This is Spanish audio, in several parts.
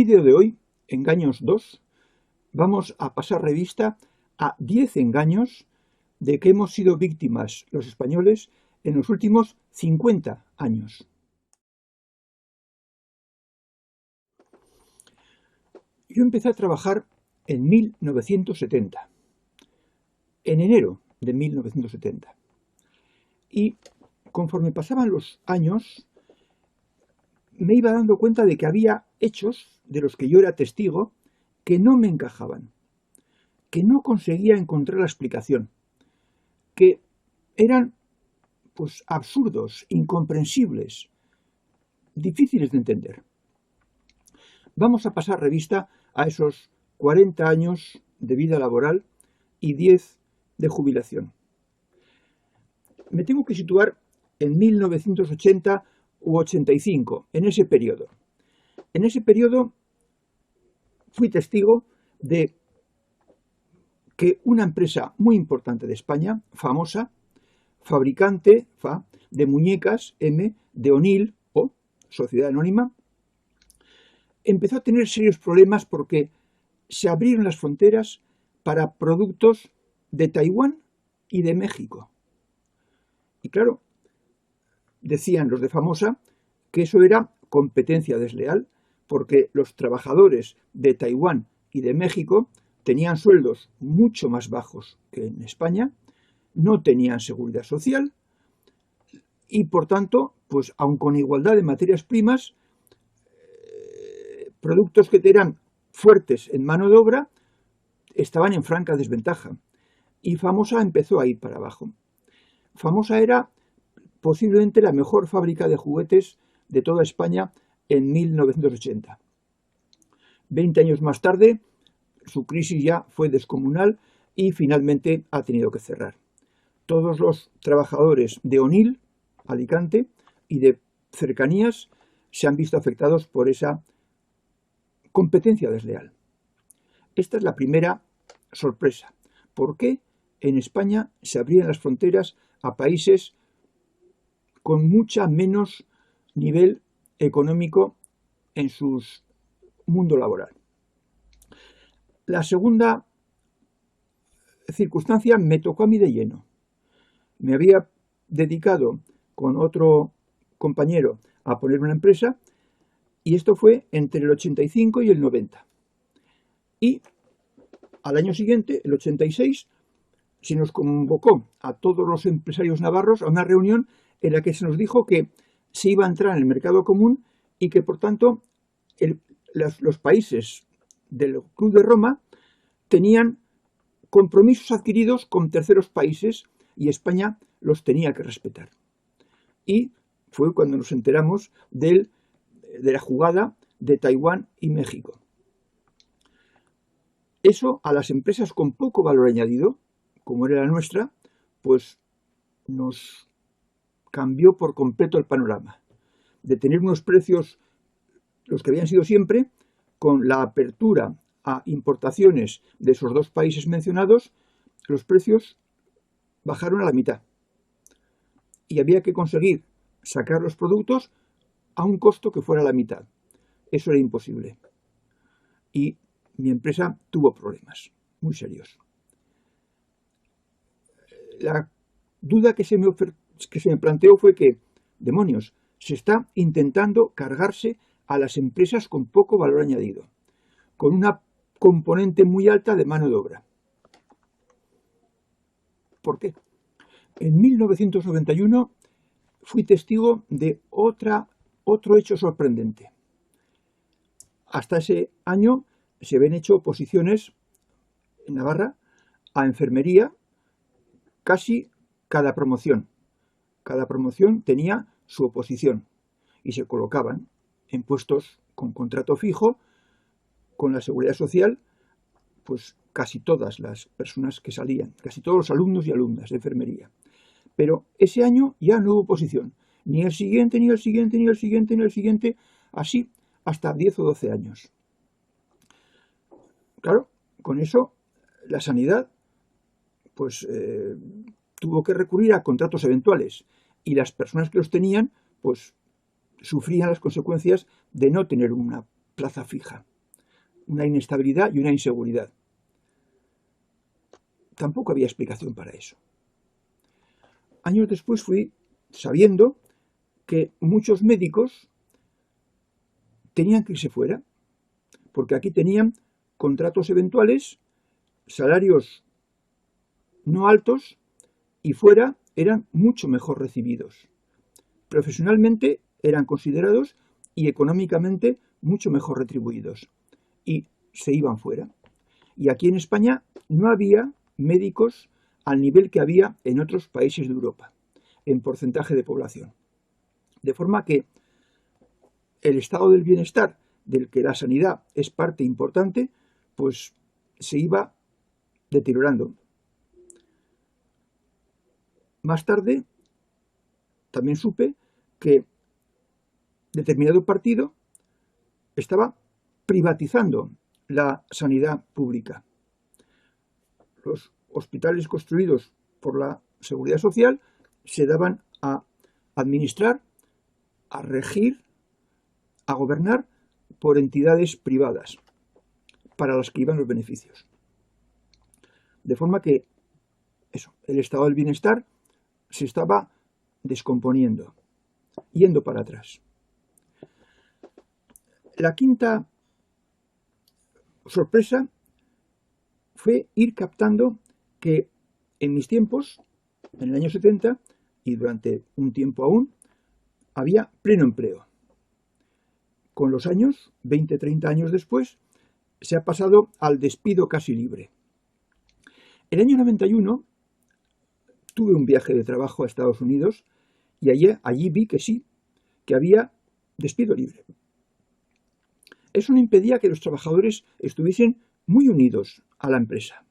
vídeo de hoy, Engaños 2, vamos a pasar revista a 10 engaños de que hemos sido víctimas los españoles en los últimos 50 años. Yo empecé a trabajar en 1970, en enero de 1970, y conforme pasaban los años me iba dando cuenta de que había hechos de los que yo era testigo que no me encajaban, que no conseguía encontrar la explicación, que eran pues absurdos, incomprensibles, difíciles de entender. Vamos a pasar revista a esos 40 años de vida laboral y 10 de jubilación. Me tengo que situar en 1980 u 85, en ese periodo. En ese periodo fui testigo de que una empresa muy importante de España, famosa, fabricante de muñecas de O'Neill o Sociedad Anónima, empezó a tener serios problemas porque se abrieron las fronteras para productos de Taiwán y de México. Y claro, decían los de Famosa que eso era competencia desleal porque los trabajadores de Taiwán y de México tenían sueldos mucho más bajos que en España, no tenían seguridad social y por tanto, pues aun con igualdad de materias primas, productos que eran fuertes en mano de obra estaban en franca desventaja y Famosa empezó a ir para abajo. Famosa era posiblemente la mejor fábrica de juguetes de toda España en 1980. 20 años más tarde, su crisis ya fue descomunal y finalmente ha tenido que cerrar. Todos los trabajadores de O'Neill, Alicante, y de cercanías se han visto afectados por esa competencia desleal. Esta es la primera sorpresa. ¿Por qué en España se abrían las fronteras a países con mucha menos nivel económico en su mundo laboral? La segunda circunstancia me tocó a mí de lleno. Me había dedicado con otro compañero a poner una empresa y esto fue entre el 85 y el 90. Y al año siguiente, el 86, se nos convocó a todos los empresarios navarros a una reunión en la que se nos dijo que se iba a entrar en el mercado común y que, por tanto, los países del Club de Roma tenían compromisos adquiridos con terceros países y España los tenía que respetar. Y fue cuando nos enteramos de la jugada de Taiwán y México. Eso a las empresas con poco valor añadido, como era la nuestra, pues nos cambió por completo el panorama. De tener unos precios, los que habían sido siempre, con la apertura a importaciones de esos dos países mencionados, los precios bajaron a la mitad. Y había que conseguir sacar los productos a un costo que fuera la mitad. Eso era imposible. Y mi empresa tuvo problemas muy serios. La duda que se me planteó fue que, demonios, se está intentando cargarse a las empresas con poco valor añadido, con una componente muy alta de mano de obra. ¿Por qué? En 1991 fui testigo de otro hecho sorprendente. Hasta ese año se habían hecho oposiciones en Navarra a enfermería casi cada promoción. Cada promoción tenía su oposición y se colocaban en puestos con contrato fijo, con la seguridad social, pues casi todas las personas que salían, casi todos los alumnos y alumnas de enfermería. Pero ese año ya no hubo oposición, ni el siguiente, ni el siguiente, ni el siguiente, ni el siguiente, así hasta 10 o 12 años. Claro, con eso la sanidad pues tuvo que recurrir a contratos eventuales y las personas que los tenían pues sufrían las consecuencias de no tener una plaza fija. una inestabilidad y una inseguridad. Tampoco había explicación para eso. Años después fui sabiendo que muchos médicos tenían que irse fuera, porque aquí tenían contratos eventuales, salarios no altos, y fuera eran mucho mejor recibidos. Profesionalmente eran considerados y económicamente mucho mejor retribuidos. Y se iban fuera. Y aquí en España no había médicos al nivel que había en otros países de Europa, en porcentaje de población. De forma que el estado del bienestar, del que la sanidad es parte importante, pues se iba deteriorando. Más tarde también supe que determinado partido estaba privatizando la sanidad pública. Los hospitales construidos por la Seguridad Social se daban a administrar, a regir, a gobernar por entidades privadas para las que iban los beneficios. De forma que el estado del bienestar se estaba descomponiendo, yendo para atrás. La quinta sorpresa fue ir captando que en mis tiempos, en el año 70 y durante un tiempo aún, había pleno empleo. Con los años, 20-30 años después, se ha pasado al despido casi libre. El año 91 tuve un viaje de trabajo a Estados Unidos y allí vi que sí, que había despido libre. Eso no impedía que los trabajadores estuviesen muy unidos a la empresa,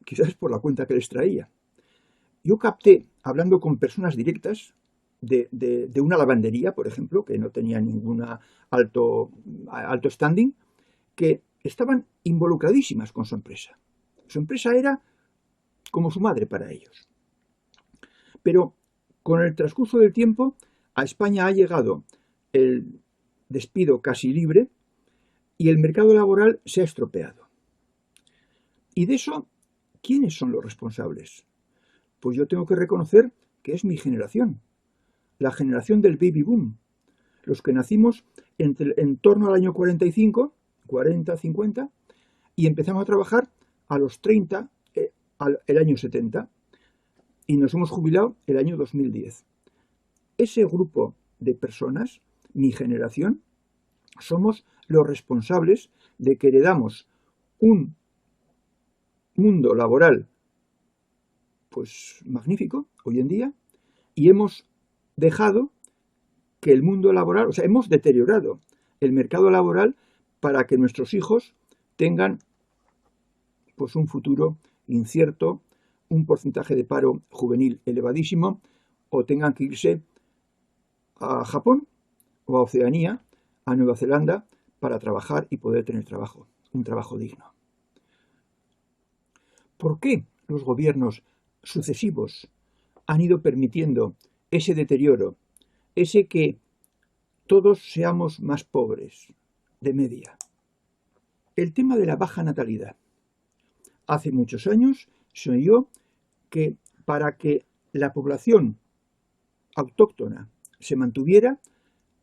quizás por la cuenta que les traía. Yo capté, hablando con personas directas de una lavandería, por ejemplo, que no tenía ningún alto standing, que estaban involucradísimas con su empresa. Su empresa era como su madre para ellos. Pero con el transcurso del tiempo, a España ha llegado el despido casi libre y el mercado laboral se ha estropeado. Y de eso, ¿quiénes son los responsables? Pues yo tengo que reconocer que es mi generación, la generación del baby boom, los que nacimos en torno al año 45, 40, 50, y empezamos a trabajar a los 30, el año 70, y nos hemos jubilado el año 2010. Ese grupo de personas, mi generación, somos los responsables de que heredamos un mundo laboral pues magnífico hoy en día, y hemos dejado que el mundo laboral, o sea, hemos deteriorado el mercado laboral para que nuestros hijos tengan pues un futuro incierto, un porcentaje de paro juvenil elevadísimo, o tengan que irse a Japón o a Oceanía, a Nueva Zelanda, para trabajar y poder tener trabajo, un trabajo digno. ¿Por qué los gobiernos sucesivos han ido permitiendo ese deterioro, ese que todos seamos más pobres de media? El tema de la baja natalidad. Hace muchos años se oyó que para que la población autóctona se mantuviera,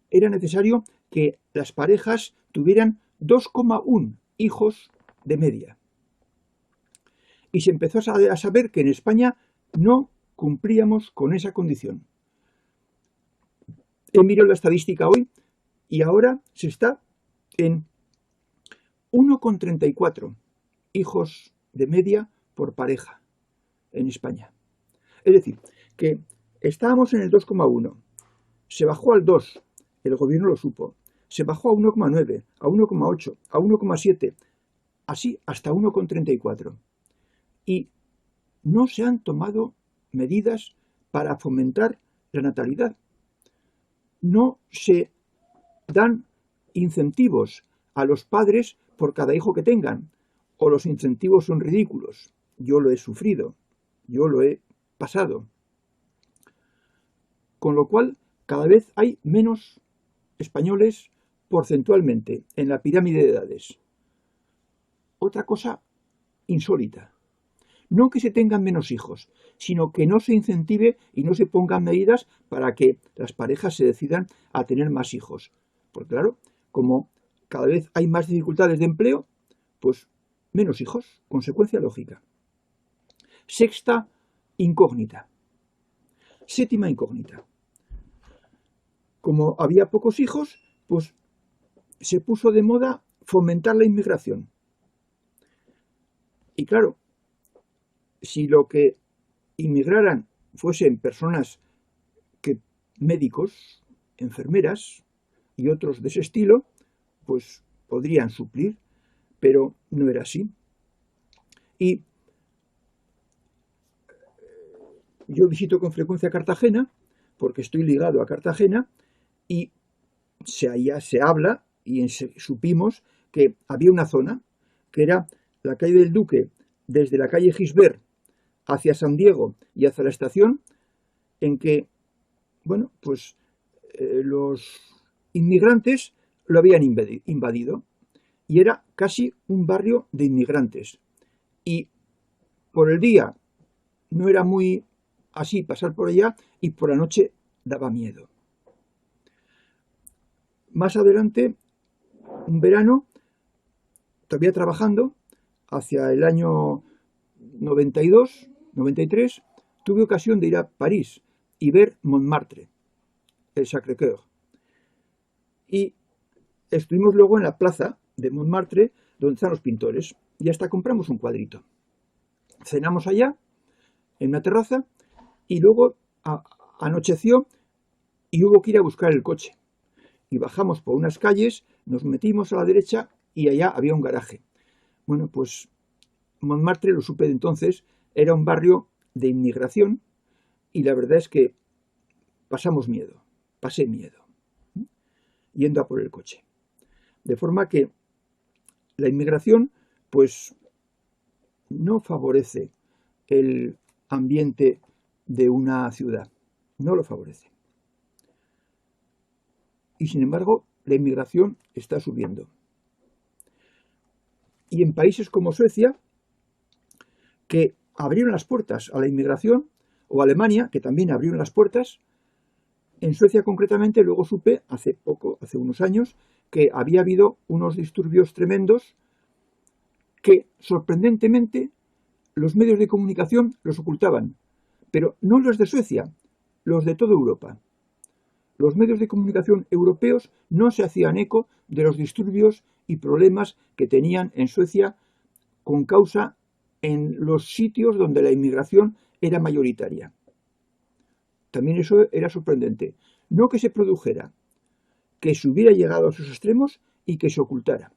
era necesario que las parejas tuvieran 2,1 hijos de media. Y se empezó a saber que en España no cumplíamos con esa condición. He mirado la estadística hoy y ahora se está en 1,34 hijos de media por pareja en España. Es decir, que estábamos en el 2,1, se bajó al 2, el gobierno lo supo, se bajó a 1,9, a 1,8, a 1,7, así hasta 1,34. Y no se han tomado medidas para fomentar la natalidad. No se dan incentivos a los padres por cada hijo que tengan, o los incentivos son ridículos. Yo lo he sufrido, yo lo he pasado. Con lo cual, cada vez hay menos españoles porcentualmente en la pirámide de edades. Otra cosa insólita. No que se tengan menos hijos, sino que no se incentive y no se pongan medidas para que las parejas se decidan a tener más hijos. Porque claro, como cada vez hay más dificultades de empleo, pues menos hijos, consecuencia lógica. Sexta incógnita. Séptima incógnita. Como había pocos hijos, pues se puso de moda fomentar la inmigración. Y claro, si lo que inmigraran fuesen personas médicos, enfermeras y otros de ese estilo, pues podrían suplir, pero no era así. Y yo visito con frecuencia Cartagena, porque estoy ligado a Cartagena, y allá se habla, y supimos que había una zona, que era la calle del Duque, desde la calle Gisbert hacia San Diego y hacia la estación, en que, bueno, pues los inmigrantes lo habían invadido, y era casi un barrio de inmigrantes. Y por el día no era muy así pasar por allá, y por la noche daba miedo. Más adelante, un verano, todavía trabajando, hacia el año 92, 93, tuve ocasión de ir a París y ver Montmartre, el Sacré-Cœur. Y estuvimos luego en la plaza de Montmartre, donde están los pintores, y hasta compramos un cuadrito. Cenamos allá, en una terraza, y luego anocheció y hubo que ir a buscar el coche. Y bajamos por unas calles, nos metimos a la derecha y allá había un garaje. Bueno, pues Montmartre, lo supe de entonces, era un barrio de inmigración, y la verdad es que pasé miedo, yendo a por el coche. De forma que la inmigración, pues, no favorece el ambiente de una ciudad, no lo favorece. Y sin embargo, la inmigración está subiendo. Y en países como Suecia, que abrieron las puertas a la inmigración, o Alemania, que también abrieron las puertas, en Suecia concretamente luego supe, hace unos años, que había habido unos disturbios tremendos que, sorprendentemente, los medios de comunicación los ocultaban, pero no los de Suecia, los de toda Europa. Los medios de comunicación europeos no se hacían eco de los disturbios y problemas que tenían en Suecia con causa en los sitios donde la inmigración era mayoritaria. También eso era sorprendente. No que se produjera, que se hubiera llegado a esos extremos y que se ocultara.